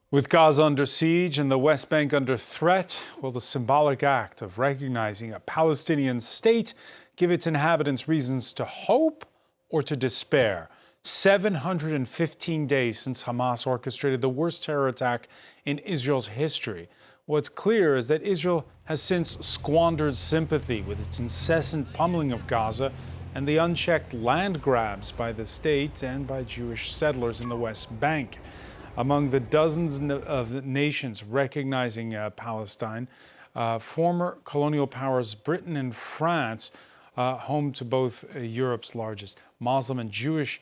With Gaza under siege and the West Bank under threat, will the symbolic act of recognizing a Palestinian state give its inhabitants reasons to hope or to despair? 715 days since Hamas orchestrated the worst terror attack in Israel's history. What's clear is that Israel has since squandered sympathy with its incessant pummeling of Gaza and the unchecked land grabs by the state and by Jewish settlers in the West Bank. Among the dozens of nations recognizing Palestine, former colonial powers Britain and France, home to both Europe's largest Muslim and Jewish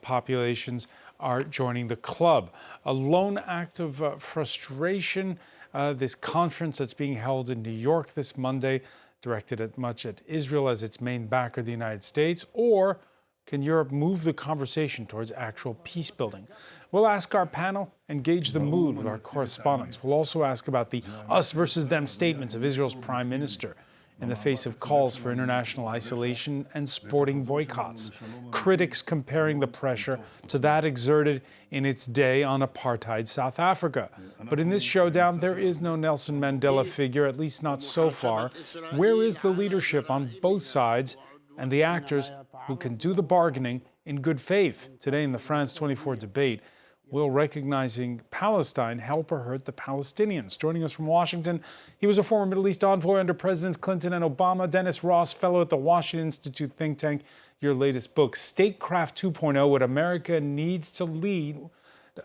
populations, are joining the club. A lone act of frustration, this conference that's being held in New York this Monday, directed as much at Israel as its main backer, the United States, or can Europe move the conversation towards actual peace building? We'll ask our panel and gauge the mood with our correspondents. We'll also ask about the us versus them statements of Israel's prime minister in the face of calls for international isolation and sporting boycotts. Critics comparing the pressure to that exerted in its day on apartheid South Africa. But in this showdown, there is no Nelson Mandela figure, at least not so far. Where is the leadership on both sides and the actors who can do the bargaining in good faith? Today in the France 24 debate, will recognizing Palestine help or hurt the Palestinians? Joining us from Washington, he was a former Middle East envoy under Presidents Clinton and Obama. Dennis Ross, fellow at the Washington Institute think tank. Your latest book, Statecraft 2.0, What America Needs to Lead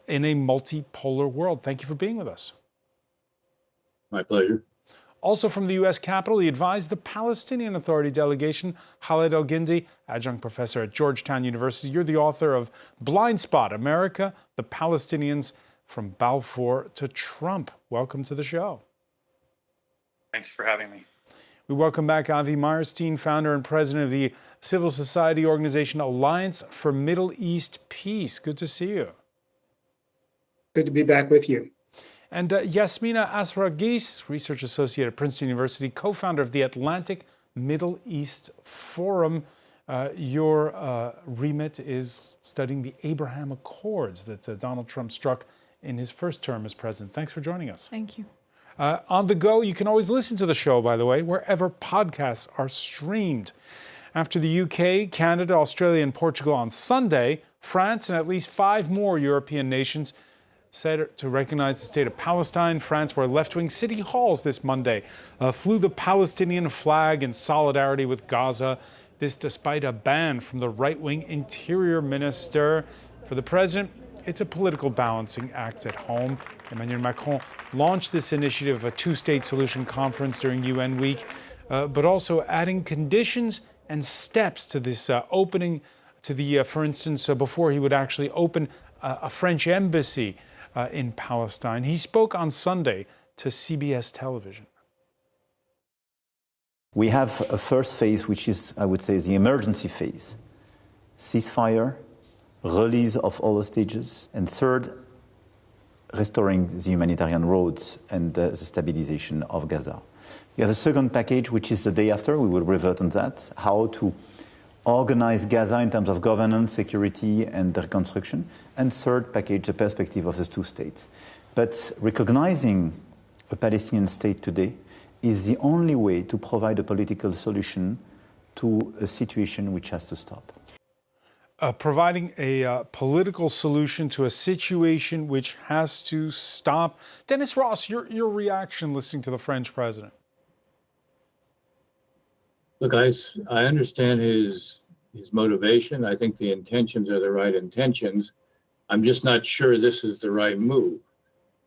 in a Multipolar World. Thank you for being with us. My pleasure. Also from the U.S. Capitol, he advised the Palestinian Authority delegation, Khaled El-Gindi, adjunct professor at Georgetown University. You're the author of Blind Spot, America, the Palestinians from Balfour to Trump. Welcome to the show. Thanks for having me. We welcome back Avi Meyerstein, founder and president of the civil society organization Alliance for Middle East Peace. Good to see you. Good to be back with you. And Yasmina Asragis, research associate at Princeton University, co-founder of the Atlantic Middle East Forum. Your remit is studying the Abraham Accords that Donald Trump struck in his first term as president. Thanks for joining us. Thank you. On the go, you can always listen to the show, by the way, wherever podcasts are streamed. After the UK, Canada, Australia, and Portugal on Sunday, France and at least 5 more European nations said to recognize the state of Palestine. France, where left-wing city halls this Monday flew the Palestinian flag in solidarity with Gaza. This despite a ban from the right-wing interior minister. For the president, it's a political balancing act at home. Emmanuel Macron launched this initiative, a 2-state solution conference during UN week, but also adding conditions and steps to this opening to the, for instance, before he would actually open a French embassy in Palestine. He spoke on Sunday to CBS television. We have a first phase, which is, I would say, the emergency phase. Ceasefire, release of all hostages, and third, restoring the humanitarian roads and the stabilization of Gaza. You have a second package, which is the day after. We will revert on that, how to organize Gaza in terms of governance, security, and reconstruction. And third package, the perspective of the 2 states. But recognizing a Palestinian state today is the only way to provide a political solution to a situation which has to stop. Providing a political solution to a situation which has to stop. Dennis Ross, your reaction listening to the French president? Look, I understand his motivation. I think the intentions are the right intentions. I'm just not sure this is the right move.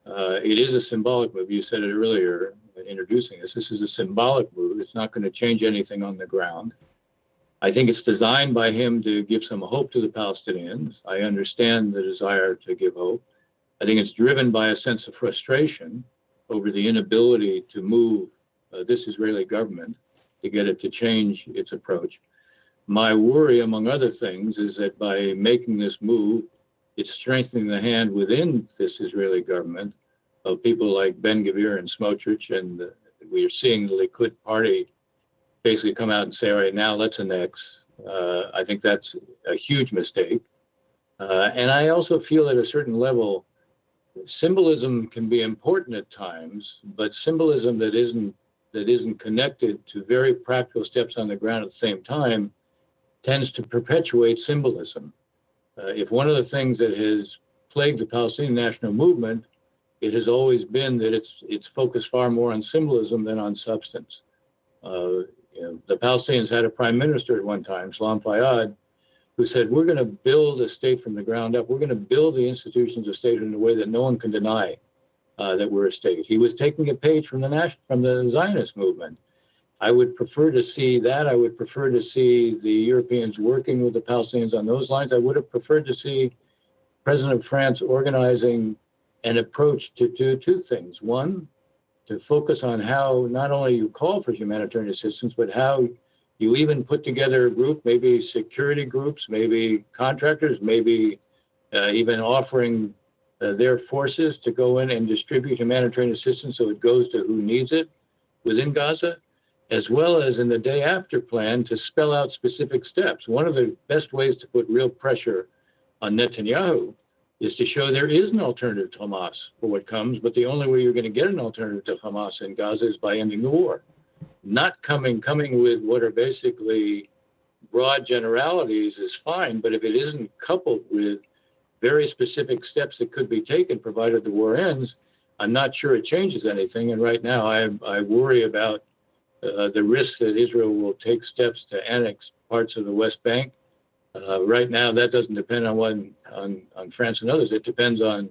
It is a symbolic move. You said it earlier, introducing us. This is a symbolic move. It's not going to change anything on the ground. I think it's designed by him to give some hope to the Palestinians. I understand the desire to give hope. I think it's driven by a sense of frustration over the inability to move this Israeli government to get it to change its approach. My worry, among other things, is that by making this move, it's strengthening the hand within this Israeli government of people like Ben-Gvir and Smotrich, and we are seeing the Likud party basically come out and say, all right, now let's annex. I think that's a huge mistake. And I also feel at a certain level, Symbolism can be important at times, but symbolism that isn't connected to very practical steps on the ground at the same time tends to perpetuate symbolism. If one of the things that has plagued the Palestinian national movement, it has always been that it's focused far more on symbolism than on substance. The Palestinians had a prime minister at one time, Salam Fayyad, who said, we're going to build a state from the ground up. We're going to build the institutions of state in a way that no one can deny that we're a state. He was taking a page from the Zionist movement. I would prefer to see that. I would prefer to see the Europeans working with the Palestinians on those lines. I would have preferred to see President of France organizing an approach to do two things. One, to focus on how not only you call for humanitarian assistance, but how you even put together a group, maybe security groups, maybe contractors, maybe even offering their forces to go in and distribute humanitarian assistance so it goes to who needs it within Gaza, as well as in the day after plan to spell out specific steps. One of the best ways to put real pressure on Netanyahu is to show there is an alternative to Hamas for what comes, but the only way you're going to get an alternative to Hamas in Gaza is by ending the war. Not coming with what are basically broad generalities is fine, but if it isn't coupled with very specific steps that could be taken provided the war ends, I'm not sure it changes anything. And right now I worry about the risk that Israel will take steps to annex parts of the West Bank. Right now, that doesn't depend on France and others. It depends on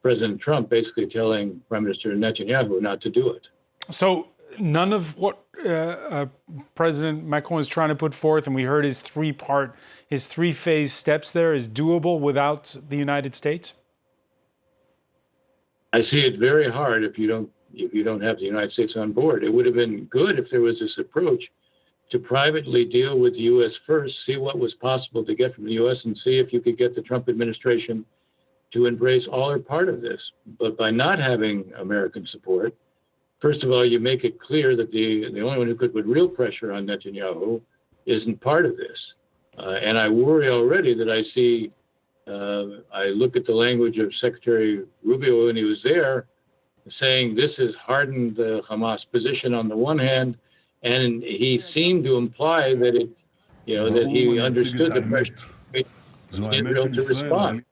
President Trump basically telling Prime Minister Netanyahu not to do it. So none of what President Macron is trying to put forth, and we heard his three-phase steps there, is doable without the United States? I see it very hard if you don't have the United States on board. It would have been good if there was this approach to privately deal with the U.S. first, see what was possible to get from the U.S. and see if you could get the Trump administration to embrace all or part of this. But by not having American support, first of all, you make it clear that the only one who could put real pressure on Netanyahu isn't part of this. And I worry already that I look at the language of Secretary Rubio when he was there, saying this has hardened the Hamas position on the one hand, and he seemed to imply that that he understood the pressure of Israel to respond.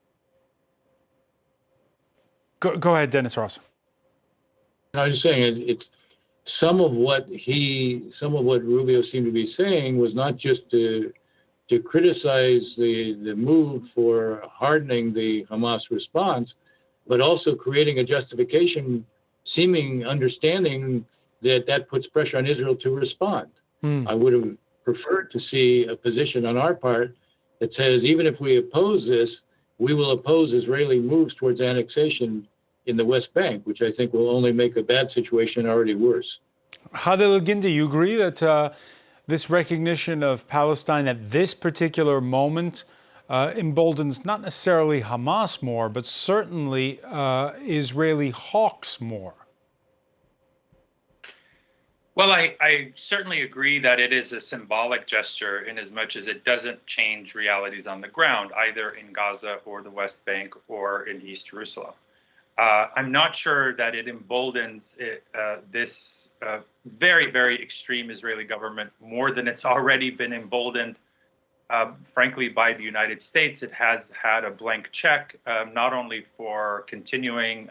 Go ahead, Dennis Ross. I was just saying it's some of what Rubio seemed to be saying was not just to criticize the move for hardening the Hamas response, but also creating a justification, seeming understanding that puts pressure on Israel to respond. I would have preferred to see a position on our part that says, even if we oppose this, we will oppose Israeli moves towards annexation in the West Bank, which I think will only make a bad situation already worse. Khaled El-Gindi, you agree that this recognition of Palestine at this particular moment emboldens not necessarily Hamas more, but certainly Israeli hawks more? Well, I certainly agree that it is a symbolic gesture in as much as it doesn't change realities on the ground, either in Gaza or the West Bank or in East Jerusalem. I'm not sure that it emboldens this very, very extreme Israeli government more than it's already been emboldened, frankly, by the United States. It has had a blank check, not only for continuing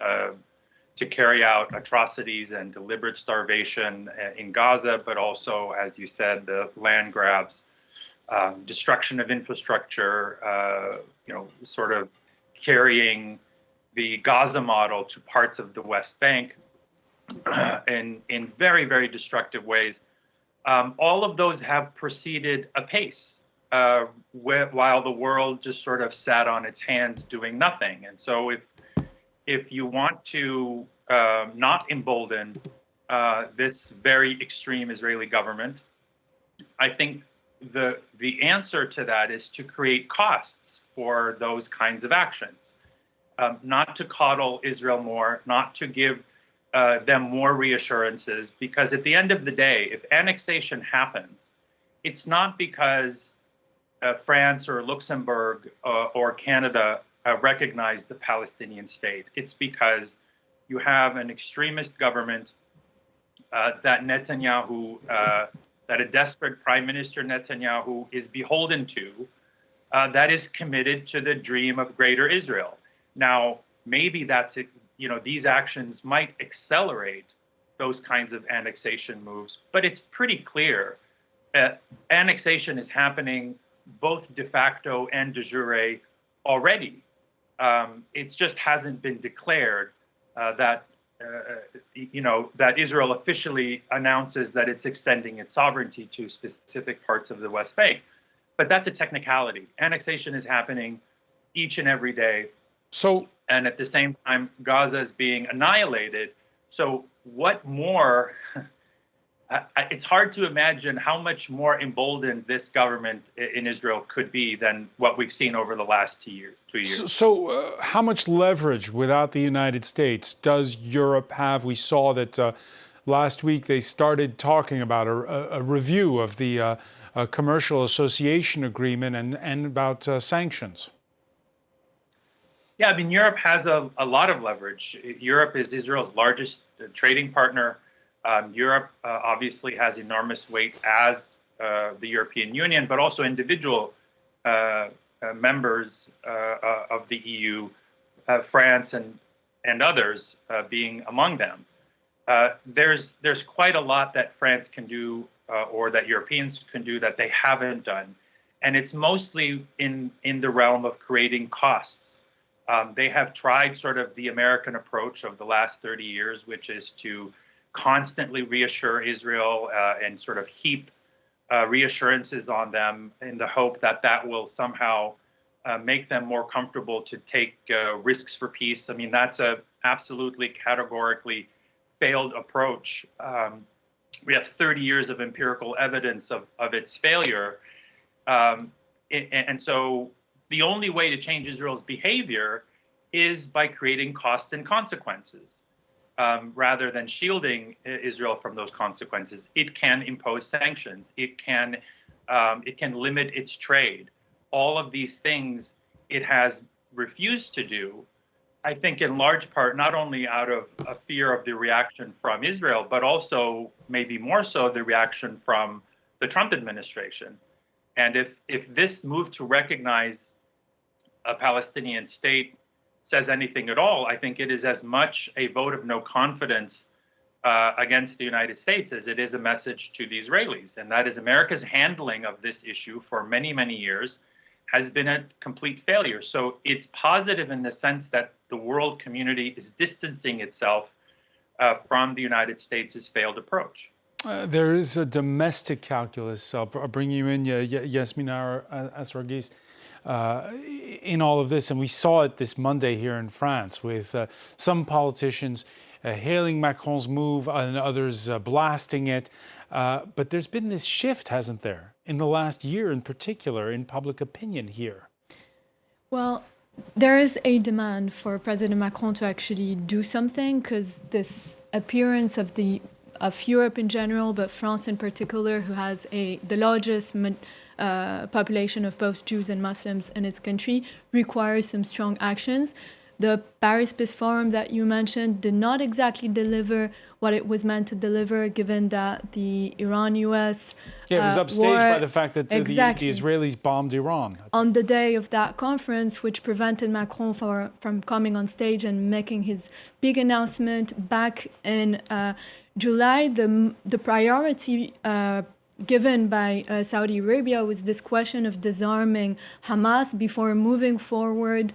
to carry out atrocities and deliberate starvation in Gaza, but also, as you said, the land grabs, destruction of infrastructure, sort of carrying the Gaza model to parts of the West Bank in very, very destructive ways. All of those have proceeded apace while the world just sort of sat on its hands doing nothing. And so if you want to not embolden this very extreme Israeli government, I think the answer to that is to create costs for those kinds of actions. Not to coddle Israel more, not to give them more reassurances, because at the end of the day, if annexation happens, it's not because France or Luxembourg or Canada recognize the Palestinian state. It's because you have an extremist government that Netanyahu, that a desperate Prime Minister Netanyahu is beholden to, that is committed to the dream of Greater Israel. Now, maybe these actions might accelerate those kinds of annexation moves, but it's pretty clear annexation is happening both de facto and de jure already. It just hasn't been declared that Israel officially announces that it's extending its sovereignty to specific parts of the West Bank. But that's a technicality. Annexation is happening each and every day. And at the same time, Gaza is being annihilated. So what more? It's hard to imagine how much more emboldened this government in Israel could be than what we've seen over the last 2 years. So how much leverage without the United States does Europe have? We saw that last week they started talking about a review of the commercial association agreement and about sanctions. Yeah, I mean, Europe has a lot of leverage. Europe is Israel's largest trading partner. Europe obviously has enormous weight as the European Union, but also individual members of the EU, France and others being among them. There's quite a lot that France can do or that Europeans can do that they haven't done. And it's mostly in the realm of creating costs. They have tried sort of the American approach of the last 30 years, which is to constantly reassure Israel and sort of heap reassurances on them in the hope that that will somehow make them more comfortable to take risks for peace. I mean, that's a absolutely categorically failed approach. We have 30 years of empirical evidence of its failure. And so the only way to change Israel's behavior is by creating costs and consequences. Rather than shielding Israel from those consequences, it can impose sanctions. It can limit its trade. All of these things it has refused to do, I think in large part, not only out of a fear of the reaction from Israel, but also maybe more so the reaction from the Trump administration. And if this move to recognize a Palestinian state says anything at all, I think it is as much a vote of no confidence against the United States as it is a message to the Israelis. And that is America's handling of this issue for many, many years has been a complete failure. So it's positive in the sense that the world community is distancing itself from the United States' failed approach. There is a domestic calculus. I'll bring you in, Yasmina Asragis, in all of this. And we saw it this Monday here in France with some politicians hailing Macron's move and others blasting it. But there's been this shift, hasn't there, in the last year in particular, in public opinion here? Well, there is a demand for President Macron to actually do something, because this appearance of Europe in general, but France in particular, who has the largest population of both Jews and Muslims in its country, requires some strong actions. The Paris Peace Forum that you mentioned did not exactly deliver what it was meant to deliver, given that the Iran-US it was upstaged by the fact that the Israelis bombed Iran. On the day of that conference, which prevented Macron from coming on stage and making his big announcement back in July, the priority given by Saudi Arabia was this question of disarming Hamas before moving forward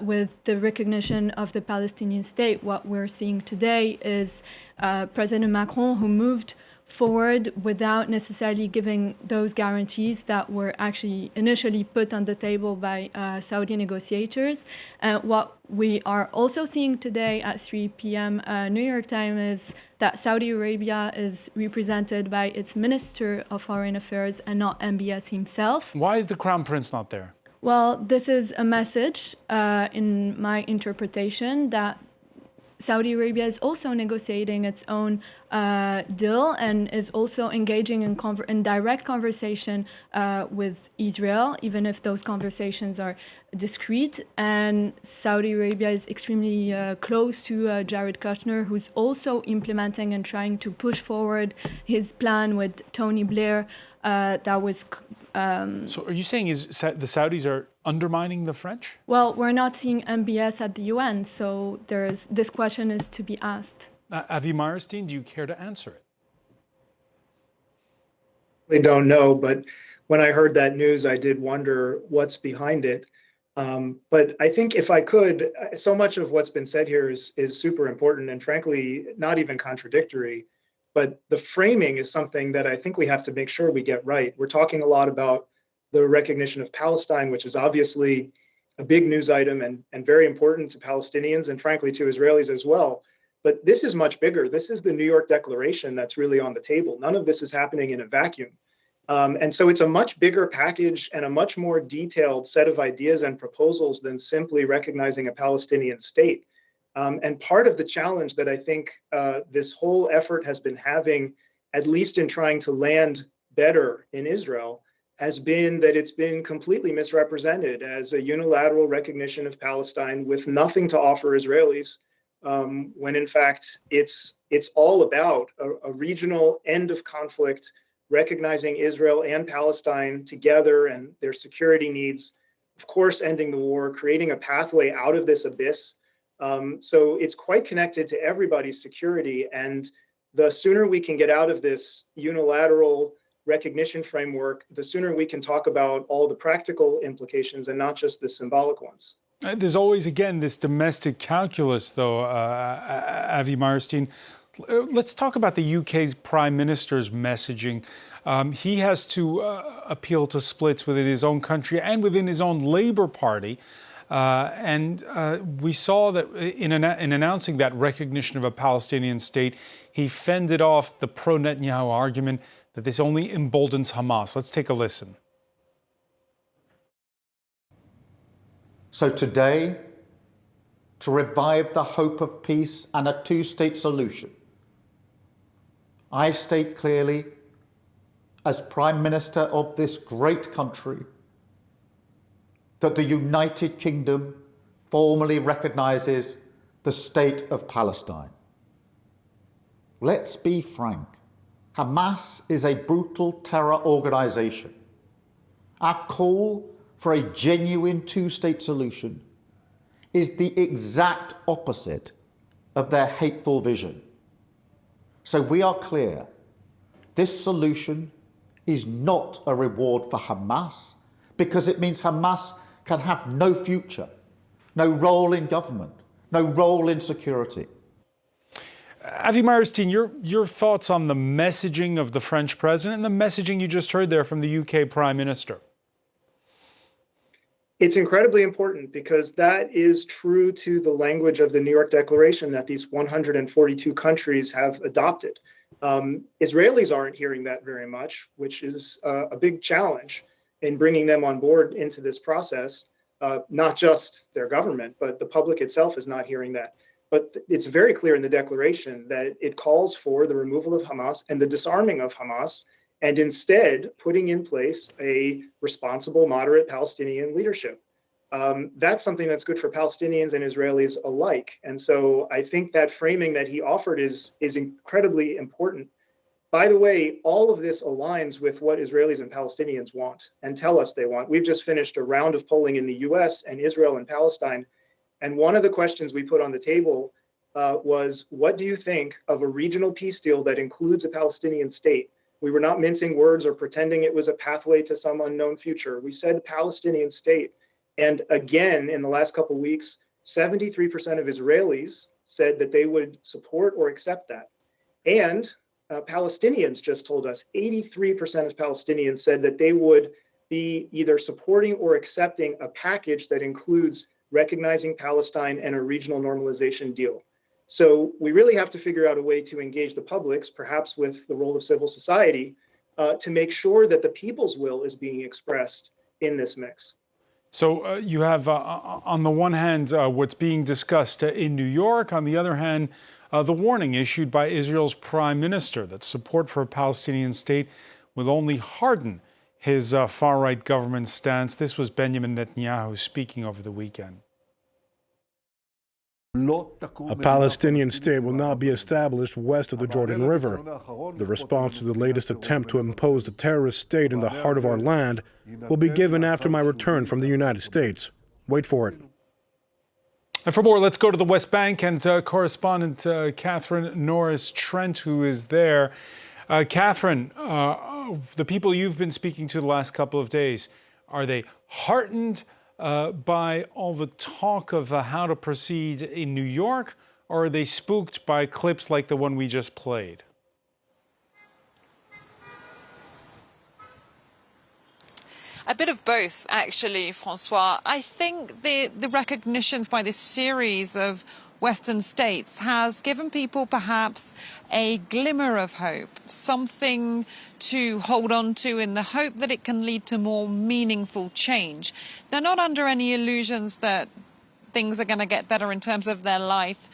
with the recognition of the Palestinian state. What we're seeing today is President Macron, who moved forward without necessarily giving those guarantees that were actually initially put on the table by Saudi negotiators. What we are also seeing today at 3 p.m. New York time is that Saudi Arabia is represented by its Minister of Foreign Affairs and not MBS himself. Why is the Crown Prince not there? Well, this is a message, in my interpretation, that Saudi Arabia is also negotiating its own deal and is also engaging in direct conversation with Israel, even if those conversations are discreet, and Saudi Arabia is extremely close to Jared Kushner, who's also implementing and trying to push forward his plan with Tony Blair. That was. So are you saying the Saudis are undermining the French? Well, we're not seeing MBS at the UN, so this question is to be asked. Avi Meyerstein, do you care to answer it? I don't know, but when I heard that news, I did wonder what's behind it. But I think if I could, so much of what's been said here is super important and frankly, not even contradictory. But the framing is something that I think we have to make sure we get right. We're talking a lot about the recognition of Palestine, which is obviously a big news item and very important to Palestinians and frankly to Israelis as well. But this is much bigger. This is the New York Declaration that's really on the table. None of this is happening in a vacuum. And so it's a much bigger package and a much more detailed set of ideas and proposals than simply recognizing a Palestinian state. And part of the challenge that I think this whole effort has been having, at least in trying to land better in Israel, has been that it's been completely misrepresented as a unilateral recognition of Palestine with nothing to offer Israelis, when in fact it's all about a regional end of conflict, recognizing Israel and Palestine together and their security needs, of course, ending the war, creating a pathway out of this abyss. So it's quite connected to everybody's security. And the sooner we can get out of this unilateral recognition framework, the sooner we can talk about all the practical implications and not just the symbolic ones. There's always, again, this domestic calculus, though, Avi Meyerstein. Let's talk about the UK's Prime Minister's messaging. He has to appeal to splits within his own country and within his own Labour Party. And we saw that in announcing that recognition of a Palestinian state, he fended off the pro-Netanyahu argument that this only emboldens Hamas. Let's take a listen. So today, to revive the hope of peace and a two-state solution, I state clearly, as Prime Minister of this great country, that the United Kingdom formally recognises the state of Palestine. Let's be frank. Hamas is a brutal terror organisation. Our call for a genuine two-state solution is the exact opposite of their hateful vision. So we are clear, this solution is not a reward for Hamas because it means Hamas can have no future, no role in government, no role in security. Avi Meyerstein, your thoughts on the messaging of the French president and the messaging you just heard there from the UK Prime Minister? It's incredibly important because that is true to the language of the New York Declaration that these 142 countries have adopted. Israelis aren't hearing that very much, which is a big challenge in bringing them on board into this process. Not just their government, but the public itself is not hearing that. But it's very clear in the declaration that it calls for the removal of Hamas and the disarming of Hamas, and instead putting in place a responsible, moderate Palestinian leadership. That's something that's good for Palestinians and Israelis alike. And so I think that framing that he offered is incredibly important. By the way, all of this aligns with what Israelis and Palestinians want and tell us they want. We've just finished a round of polling in the US and Israel and Palestine. And one of the questions we put on the table was, what do you think of a regional peace deal that includes a Palestinian state? We were not mincing words or pretending it was a pathway to some unknown future. We said Palestinian state. And again, in the last couple of weeks, 73% of Israelis said that they would support or accept that. And Palestinians just told us 83% of Palestinians said that they would be either supporting or accepting a package that includes recognizing Palestine and a regional normalization deal. So we really have to figure out a way to engage the publics, perhaps with the role of civil society, to make sure that the people's will is being expressed in this mix. So you have, on the one hand, what's being discussed in New York. On the other hand, the warning issued by Israel's prime minister that support for a Palestinian state will only harden his far-right government stance. This was Benjamin Netanyahu speaking over the weekend. A Palestinian state will not be established west of the Jordan River. The response to the latest attempt to impose a terrorist state in the heart of our land will be given after my return from the United States. Wait for it. And for more, let's go to the West Bank and correspondent Catherine Norris-Trent, who is there. Catherine, the people you've been speaking to the last couple of days, are they heartened by all the talk of how to proceed in New York, or are they spooked by clips like the one we just played? A bit of both, actually, Francois. I think the recognitions by this series of Western states has given people perhaps a glimmer of hope, something to hold on to in the hope that it can lead to more meaningful change. They're not under any illusions that things are going to get better in terms of their life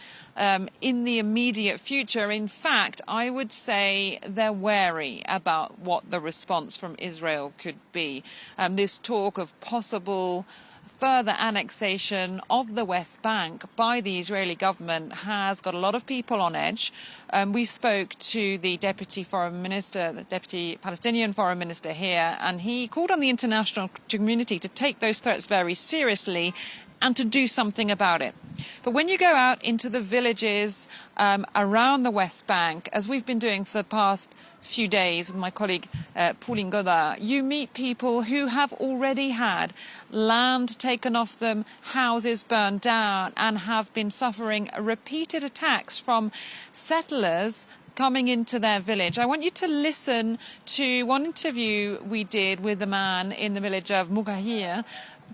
in the immediate future. In fact, I would say they're wary about what the response from Israel could be. This talk of possible further annexation of the West Bank by the Israeli government has got a lot of people on edge. We spoke to the deputy foreign minister, the deputy Palestinian foreign minister here, and he called on the international community to take those threats very seriously and to do something about it. But when you go out into the villages around the West Bank, as we've been doing for the past few days with my colleague Pauline Godard, you meet people who have already had land taken off them, houses burned down, and have been suffering repeated attacks from settlers coming into their village. I want you to listen to one interview we did with a man in the village of Mugahir,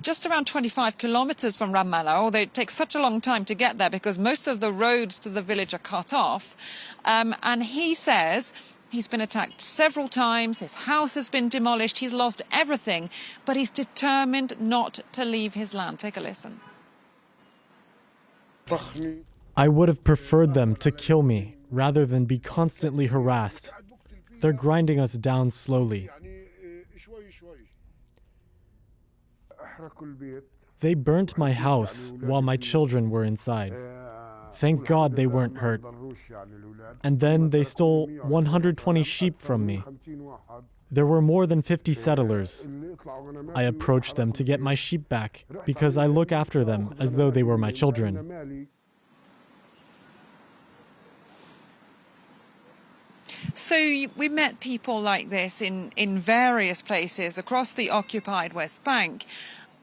just around 25 kilometers from Ramallah, although it takes such a long time to get there because most of the roads to the village are cut off. And he says he's been attacked several times, his house has been demolished, he's lost everything, but he's determined not to leave his land. Take a listen. I would have preferred them to kill me rather than be constantly harassed. They're grinding us down slowly. They burnt my house while my children were inside. Thank God they weren't hurt. And then they stole 120 sheep from me. There were more than 50 settlers. I approached them to get my sheep back because I look after them as though they were my children. So we met people like this in various places across the occupied West Bank,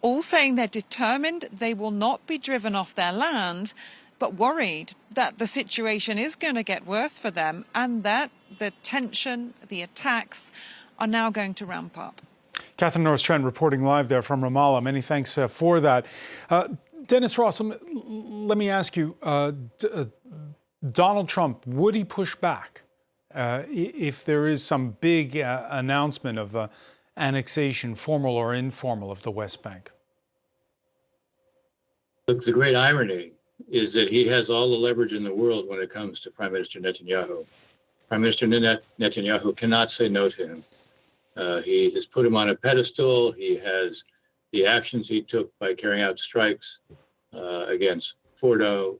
all saying they're determined they will not be driven off their land, but worried that the situation is going to get worse for them and that the tension, the attacks are now going to ramp up. Catherine Norris-Trent reporting live there from Ramallah. Many thanks for that. Dennis Ross, let me ask you, Donald Trump, would he push back if there is some big announcement of annexation, formal or informal, of the West Bank? Look, the great irony is that he has all the leverage in the world when it comes to Prime Minister Netanyahu. Prime Minister Netanyahu cannot say no to him. He has put him on a pedestal. He has the actions he took by carrying out strikes against Fordo,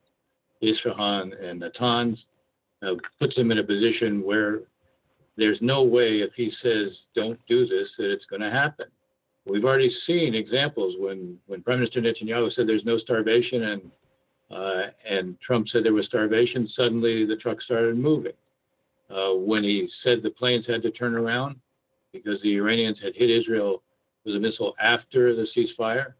Isfahan, and Natanz, puts him in a position where there's no way, if he says don't do this, that it's going to happen. We've already seen examples when Prime Minister Netanyahu said there's no starvation and Trump said there was starvation, suddenly the truck started moving. When he said the planes had to turn around because the Iranians had hit Israel with a missile after the ceasefire,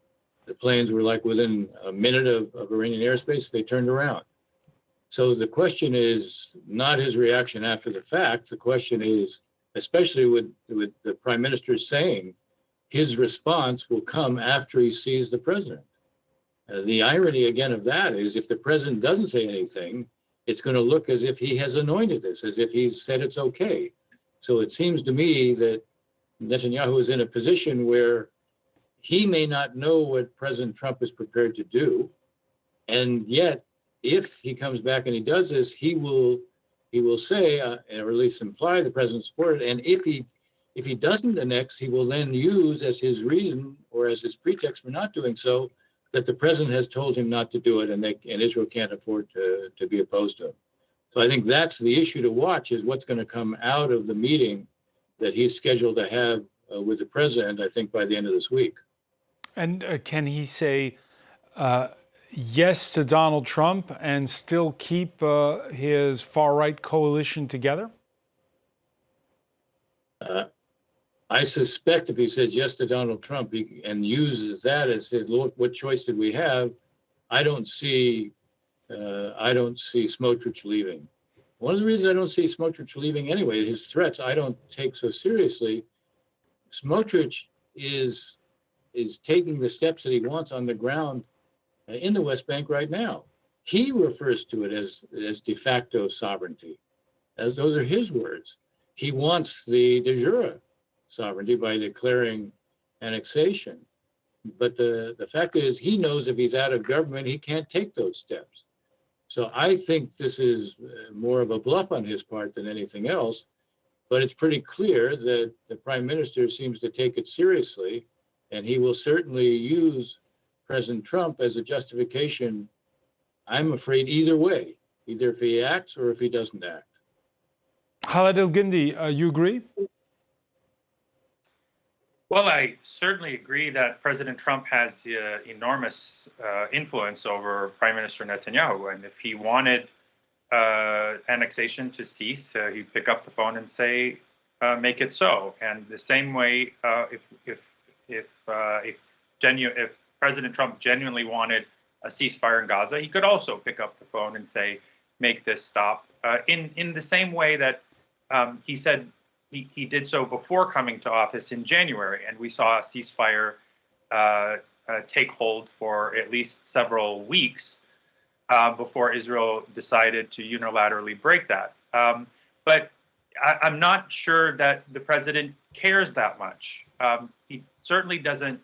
the planes were like within a minute of Iranian airspace, they turned around. So the question is not his reaction after the fact. The question is, especially with the prime minister saying his response will come after he sees the president. The irony again of that is if the president doesn't say anything, it's going to look as if he has anointed this, as if he's said it's okay. So it seems to me that Netanyahu is in a position where he may not know what President Trump is prepared to do, and yet if he comes back and he does this, he will say, or at least imply the president supported. And if If he doesn't annex, he will then use as his reason or as his pretext for not doing so that the president has told him not to do it, and Israel can't afford to be opposed to him. So I think that's the issue to watch, is what's going to come out of the meeting that he's scheduled to have with the president, I think, by the end of this week. And can he say yes to Donald Trump and still keep his far-right coalition together? I suspect if he says yes to Donald Trump and uses that as his, look, what choice did we have? I don't see Smotrich leaving. One of the reasons I don't see Smotrich leaving anyway, his threats I don't take so seriously. Smotrich is taking the steps that he wants on the ground in the West Bank right now. He refers to it as de facto sovereignty. Those are his words. He wants the de jure sovereignty by declaring annexation. But the fact is, he knows if he's out of government, he can't take those steps. So I think this is more of a bluff on his part than anything else. But it's pretty clear that the prime minister seems to take it seriously, and he will certainly use President Trump as a justification, I'm afraid, either way, either if he acts or if he doesn't act. Khaled El-Gindi, you agree? Well, I certainly agree that President Trump has enormous influence over Prime Minister Netanyahu. And if he wanted annexation to cease, he'd pick up the phone and say, make it so. And the same way, if President Trump genuinely wanted a ceasefire in Gaza, he could also pick up the phone and say, make this stop. In the same way that he said he did so before coming to office in January, and we saw a ceasefire take hold for at least several weeks before Israel decided to unilaterally break that. But I'm not sure that the president cares that much. He certainly doesn't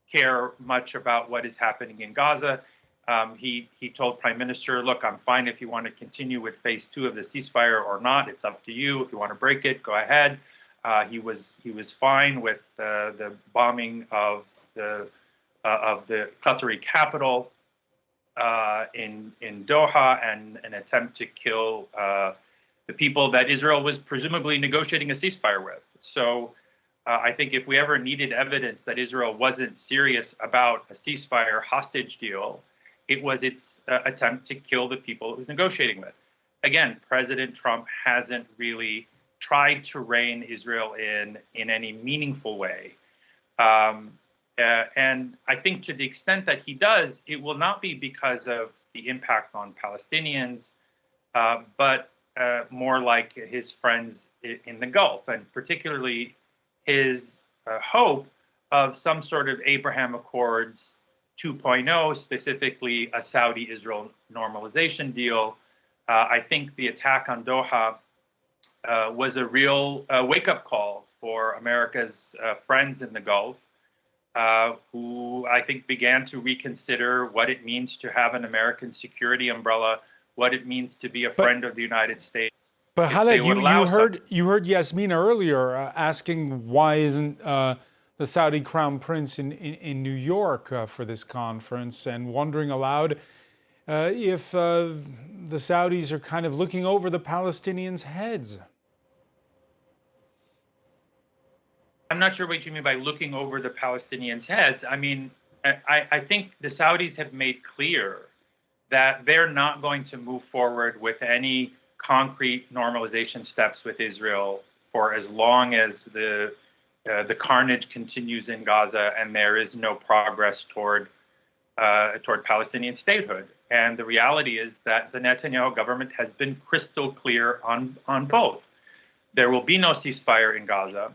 care much about what is happening in Gaza. He told Prime Minister, look, I'm fine if you want to continue with phase 2 of the ceasefire or not. It's up to you. If you want to break it, go ahead. He was fine with the bombing of the Qatari capital in Doha and an attempt to kill the people that Israel was presumably negotiating a ceasefire with. So I think if we ever needed evidence that Israel wasn't serious about a ceasefire hostage deal, it was its attempt to kill the people it was negotiating with. Again, President Trump hasn't really tried to rein Israel in any meaningful way. And I think to the extent that he does, it will not be because of the impact on Palestinians, but more like his friends in the Gulf, and particularly his hope of some sort of Abraham Accords 2.0, specifically a Saudi-Israel normalization deal. I think the attack on Doha was a real wake-up call for America's friends in the Gulf, who I think began to reconsider what it means to have an American security umbrella, what it means to be a friend of the United States. But Khaled, you heard Yasmina earlier asking why isn't the Saudi Crown Prince in New York for this conference, and wondering aloud if the Saudis are kind of looking over the Palestinians' heads. I'm not sure what you mean by looking over the Palestinians' heads. I mean, I think the Saudis have made clear that they're not going to move forward with any concrete normalization steps with Israel for as long as the carnage continues in Gaza and there is no progress toward Palestinian statehood. And the reality is that the Netanyahu government has been crystal clear on both. There will be no ceasefire in Gaza,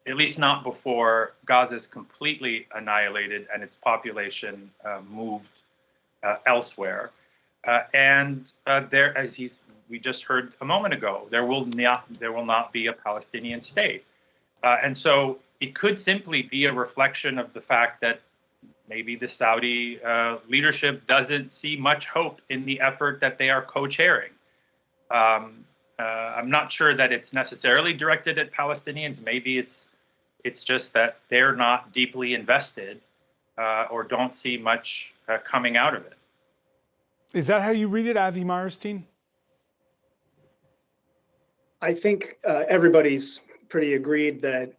at least not before Gaza is completely annihilated and its population moved elsewhere. And there, as we just heard a moment ago, there will not be a Palestinian state. And so it could simply be a reflection of the fact that maybe the Saudi leadership doesn't see much hope in the effort that they are co-chairing. I'm not sure that it's necessarily directed at Palestinians. Maybe it's just that they're not deeply invested or don't see much coming out of it. Is that how you read it, Avi Meyerstein? I think everybody's pretty agreed that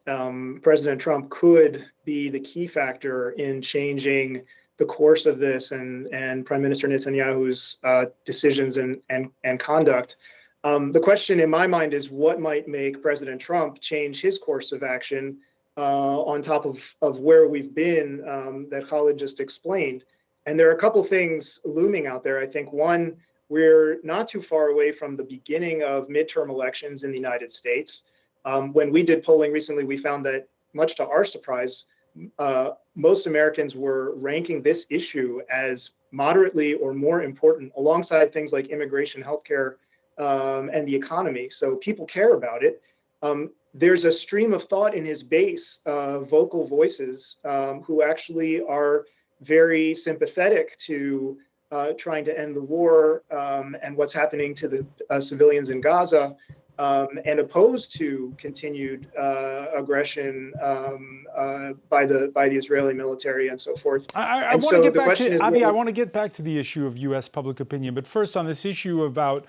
President Trump could be the key factor in changing the course of this and Prime Minister Netanyahu's decisions and conduct. The question in my mind is what might make President Trump change his course of action on top of where we've been that Khalid just explained. And there are a couple things looming out there. I think one, we're not too far away from the beginning of midterm elections in the United States. When we did polling recently, we found that, much to our surprise, most Americans were ranking this issue as moderately or more important alongside things like immigration, healthcare, and the economy. So people care about it. There's a stream of thought in his base of vocal voices who actually are very sympathetic to trying to end the war and what's happening to the civilians in Gaza, and opposed to continued aggression by the Israeli military and so forth. I want to get back to Avi. I want to get back to the issue of U.S. public opinion, but first on this issue about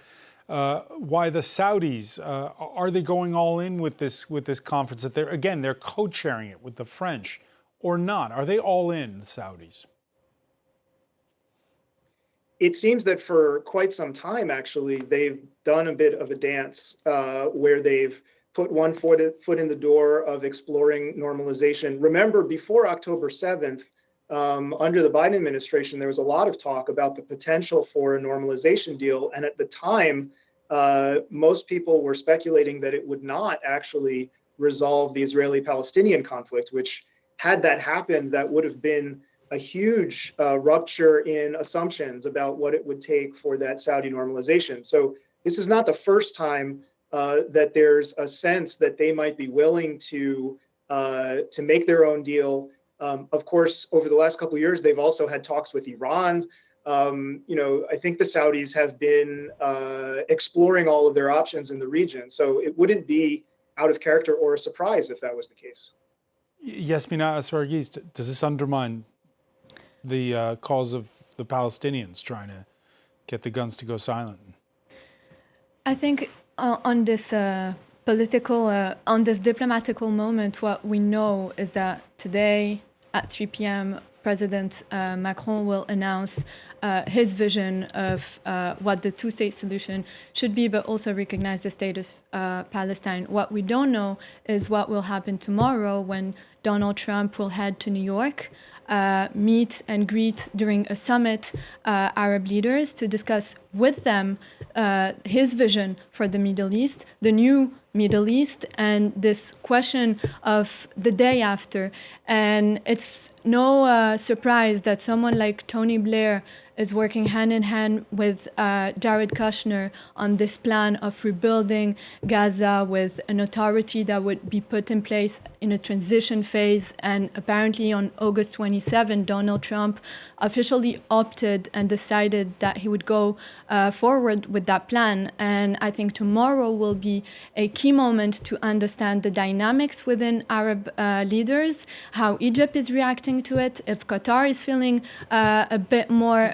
why the Saudis are they going all in with this conference? That they're co-chairing it with the French, or not? Are they all in, the Saudis? It seems that for quite some time, actually, they've done a bit of a dance where they've put one foot in the door of exploring normalization. Remember, before October 7th, under the Biden administration, there was a lot of talk about the potential for a normalization deal. And at the time, most people were speculating that it would not actually resolve the Israeli-Palestinian conflict, which, had that happened, that would have been a huge rupture in assumptions about what it would take for that Saudi normalization. So this is not the first time that there's a sense that they might be willing to make their own deal. Of course, over the last couple of years, they've also had talks with Iran. I think the Saudis have been exploring all of their options in the region. So it wouldn't be out of character or a surprise if that was the case. Yasmina Asfaragis, does this undermine the cause of the Palestinians trying to get the guns to go silent? I think on this on this diplomatical moment, what we know is that today at 3 p.m., President Macron will announce his vision of what the two-state solution should be, but also recognize the state of Palestine. What we don't know is what will happen tomorrow when Donald Trump will head to New York, meet and greet during a summit Arab leaders to discuss with them his vision for the Middle East, the new Middle East, and this question of the day after. And it's no surprise that someone like Tony Blair is working hand in hand with Jared Kushner on this plan of rebuilding Gaza with an authority that would be put in place in a transition phase. And apparently on August 27, Donald Trump officially opted and decided that he would go forward with that plan. And I think tomorrow will be a key moment to understand the dynamics within Arab leaders, how Egypt is reacting to it, if Qatar is feeling a bit more.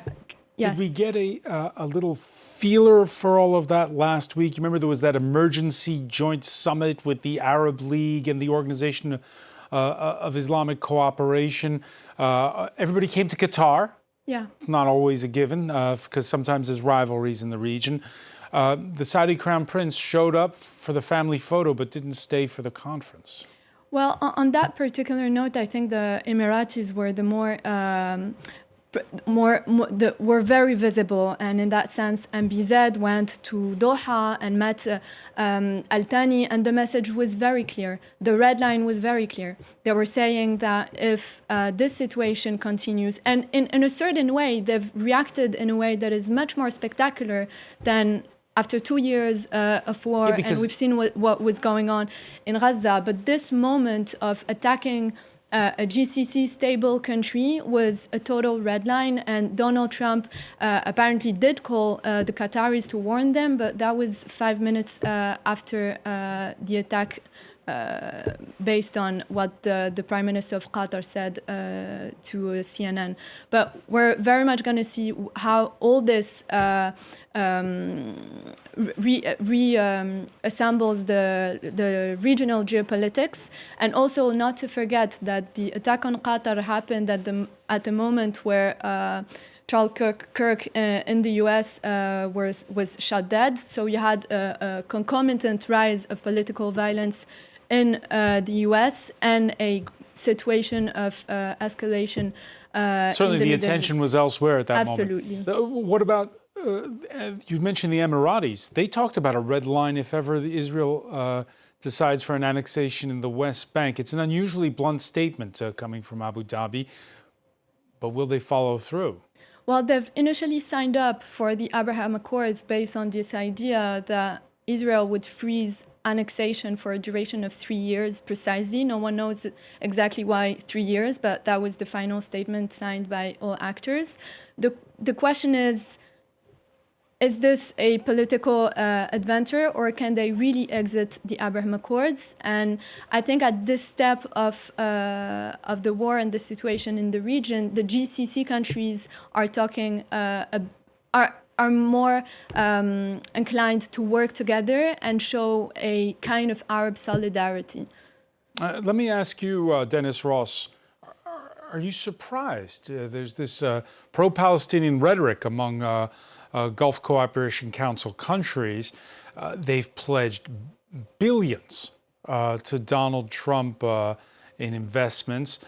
Yes. Did we get a little feeler for all of that last week? You remember there was that emergency joint summit with the Arab League and the Organization of Islamic Cooperation. Everybody came to Qatar. Yeah. It's not always a given because sometimes there's rivalries in the region. The Saudi Crown Prince showed up for the family photo but didn't stay for the conference. Well, on that particular note, I think the Emiratis were the were very visible, and in that sense, MBZ went to Doha and met Al-Thani, and the message was very clear. The red line was very clear. They were saying that if this situation continues, and in a certain way, they've reacted in a way that is much more spectacular than after 2 years of war, and we've seen what was going on in Gaza. But this moment of attacking a GCC stable country was a total red line, and Donald Trump apparently did call the Qataris to warn them, but that was 5 minutes after the attack, based on what the Prime Minister of Qatar said to CNN. But we're very much going to see how all this assembles the regional geopolitics, and also not to forget that the attack on Qatar happened at the moment where Charles Kirk in the U.S. was shot dead. So you had a concomitant rise of political violence in the U.S. and a situation of escalation. Certainly, the attention was elsewhere at that moment. Absolutely. What about? You mentioned the Emiratis. They talked about a red line if ever Israel decides for an annexation in the West Bank. It's an unusually blunt statement coming from Abu Dhabi, but will they follow through? Well, they've initially signed up for the Abraham Accords based on this idea that Israel would freeze annexation for a duration of 3 years precisely. No one knows exactly why 3 years, but that was the final statement signed by all actors. The question is this a political adventure, or can they really exit the Abraham Accords? And I think at this step of the war and the situation in the region, the GCC countries are talking are more inclined to work together and show a kind of Arab solidarity. Let me ask you, Dennis Ross, are you surprised? There's this pro-Palestinian rhetoric among Gulf Cooperation Council countries. They've pledged billions to Donald Trump in investments.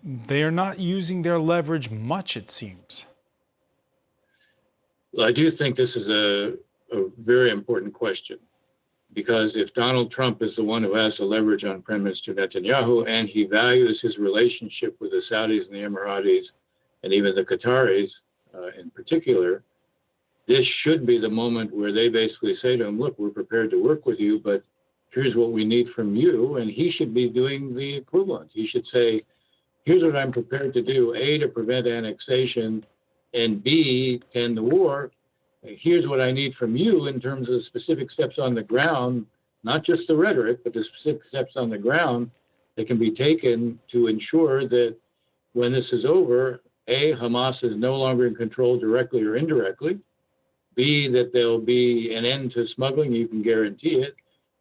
They're not using their leverage much, it seems. Well, I do think this is a very important question, because if Donald Trump is the one who has the leverage on Prime Minister Netanyahu, and he values his relationship with the Saudis and the Emiratis and even the Qataris in particular, this should be the moment where they basically say to him, look, we're prepared to work with you, but here's what we need from you. And he should be doing the equivalent. He should say, here's what I'm prepared to do, A, to prevent annexation, and B, to end the war. Here's what I need from you in terms of specific steps on the ground, not just the rhetoric, but the specific steps on the ground that can be taken to ensure that when this is over, A, Hamas is no longer in control directly or indirectly, B, that there'll be an end to smuggling, you can guarantee it,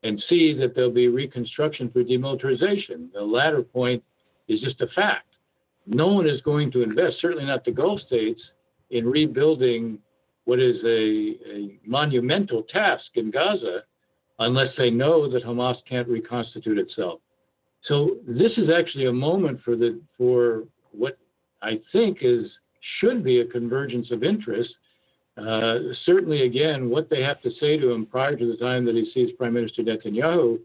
and C, that there'll be reconstruction for demilitarization. The latter point is just a fact. No one is going to invest, certainly not the Gulf states, in rebuilding what is a monumental task in Gaza unless they know that Hamas can't reconstitute itself. So this is actually a moment for what I think should be a convergence of interest. Certainly, again, what they have to say to him prior to the time that he sees Prime Minister Netanyahu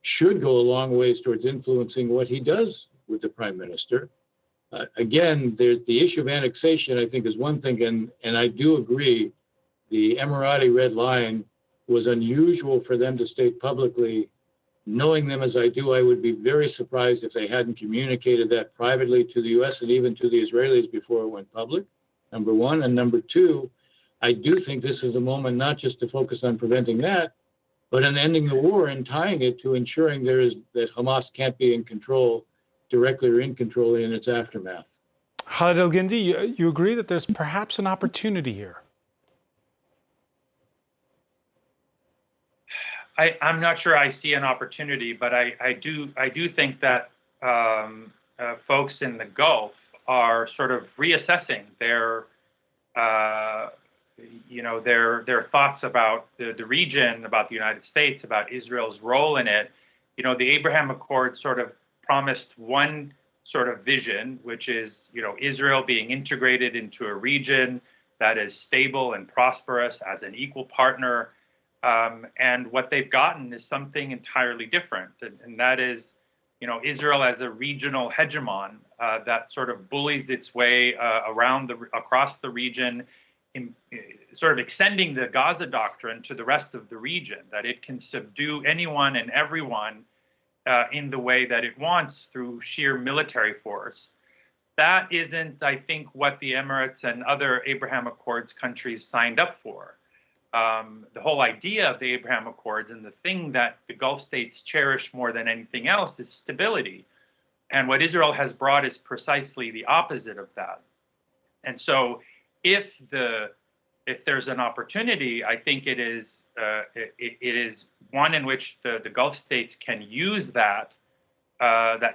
should go a long ways towards influencing what he does with the Prime Minister. Again, the issue of annexation, I think, is one thing, and I do agree, the Emirati red line was unusual for them to state publicly. Knowing them as I do, I would be very surprised if they hadn't communicated that privately to the U.S. and even to the Israelis before it went public, number one. And number two, I do think this is a moment not just to focus on preventing that, but on ending the war and tying it to ensuring that Hamas can't be in control directly or in control in its aftermath. Khaled El-Gindi, you agree that there's perhaps an opportunity here? I'm not sure I see an opportunity, but I do think that folks in the Gulf are sort of reassessing their thoughts about the region, about the United States, about Israel's role in it. You know, the Abraham Accords sort of promised one sort of vision, which is, Israel being integrated into a region that is stable and prosperous as an equal partner. And what they've gotten is something entirely different. And that is, Israel as a regional hegemon that sort of bullies its way across the region, sort of extending the Gaza doctrine to the rest of the region, that it can subdue anyone and everyone in the way that it wants through sheer military force. That isn't, I think, what the Emirates and other Abraham Accords countries signed up for. The whole idea of the Abraham Accords and the thing that the Gulf states cherish more than anything else is stability. And what Israel has brought is precisely the opposite of that. And so if there's an opportunity, I think it is one in which the Gulf states can use that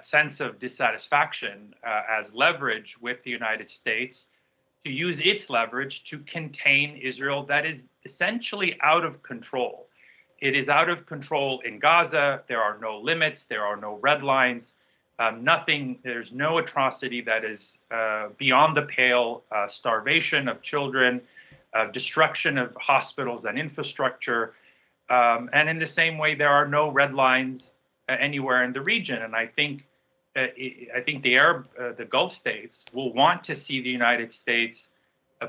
sense of dissatisfaction as leverage with the United States, to use its leverage to contain Israel that is essentially out of control. It is out of control in Gaza. There are no limits. There are no red lines. There's no atrocity that is beyond the pale. Starvation of children, destruction of hospitals and infrastructure. And in the same way, there are no red lines anywhere in the region. And I think the Gulf states will want to see the United States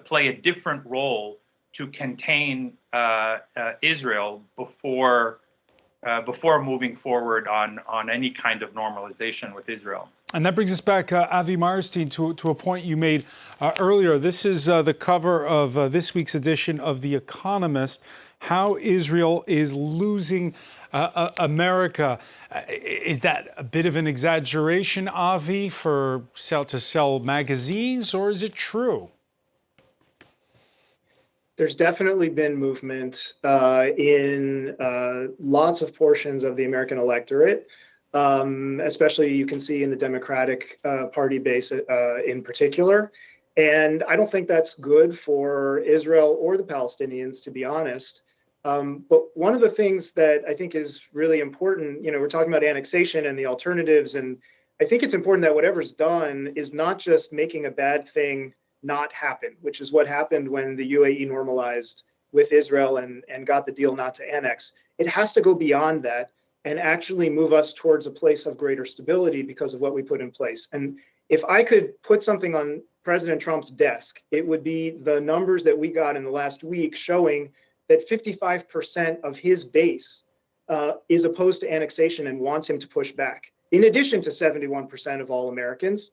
play a different role to contain Israel before moving forward on any kind of normalization with Israel. And that brings us back, Avi Meyerstein, to a point you made earlier. This is the cover of this week's edition of The Economist, how Israel is losing America. Is that a bit of an exaggeration, Avi, to sell magazines, or is it true? There's definitely been movement in lots of portions of the American electorate, especially you can see in the Democratic Party base in particular. And I don't think that's good for Israel or the Palestinians, to be honest. But one of the things that I think is really important, we're talking about annexation and the alternatives, and I think it's important that whatever's done is not just making a bad thing not happen, which is what happened when the UAE normalized with Israel and got the deal not to annex. It has to go beyond that and actually move us towards a place of greater stability because of what we put in place. And if I could put something on President Trump's desk, it would be the numbers that we got in the last week showing that 55% of his base is opposed to annexation and wants him to push back, in addition to 71% of all Americans,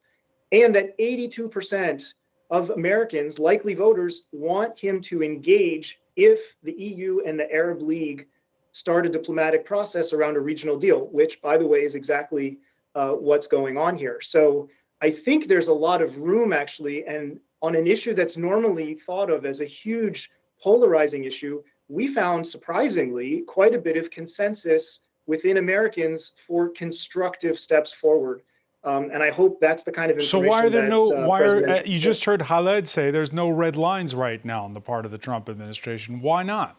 and that 82% of Americans, likely voters, want him to engage if the EU and the Arab League start a diplomatic process around a regional deal, which, by the way, is exactly what's going on here. So I think there's a lot of room, actually, and on an issue that's normally thought of as a huge polarizing issue, we found, surprisingly, quite a bit of consensus within Americans for constructive steps forward. And I hope that's the kind of information. So why are there that, you just heard Khaled say there's no red lines right now on the part of the Trump administration. Why not?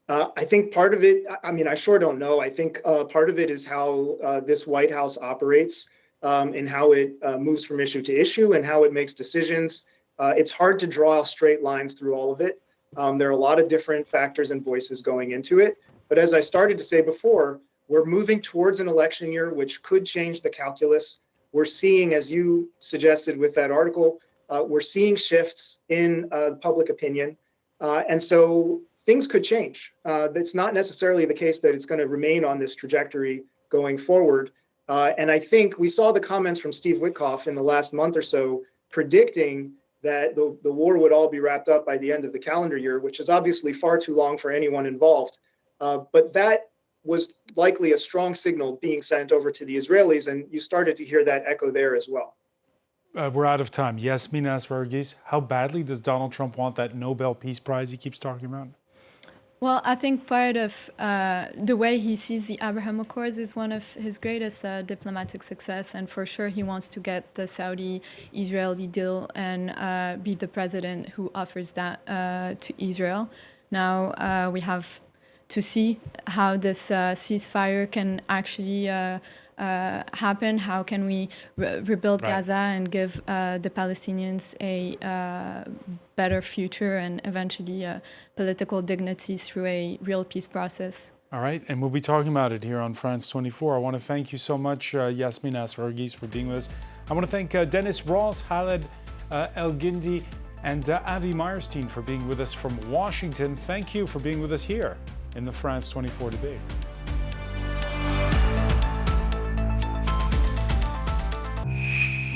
I think part of it, I sure don't know. I think part of it is how this White House operates and how it moves from issue to issue and how it makes decisions. It's hard to draw straight lines through all of it. There are a lot of different factors and voices going into it. But as I started to say before, we're moving towards an election year, which could change the calculus. We're seeing, as you suggested with that article, we're seeing shifts in public opinion. And so things could change. It's not necessarily the case that it's going to remain on this trajectory going forward. And I think we saw the comments from Steve Witkoff in the last month or so predicting that the war would all be wrapped up by the end of the calendar year, which is obviously far too long for anyone involved. But that was likely a strong signal being sent over to the Israelis, and you started to hear that echo there as well. We're out of time. Yasmin Aswargis, how badly does Donald Trump want that Nobel Peace Prize he keeps talking about? Well, I think part of the way he sees the Abraham Accords is one of his greatest diplomatic success, and for sure he wants to get the Saudi-Israeli deal and be the president who offers that to Israel. Now we have to see how this ceasefire can actually happen. How can we rebuild Gaza and give the Palestinians a better future and eventually political dignity through a real peace process? All right, and we'll be talking about it here on France 24. I want to thank you so much, Yasmin Aswargis, for being with us. I want to thank Dennis Ross, Khaled El-Gindi, and Avi Meyerstein for being with us from Washington. Thank you for being with us here in the France 24 debate.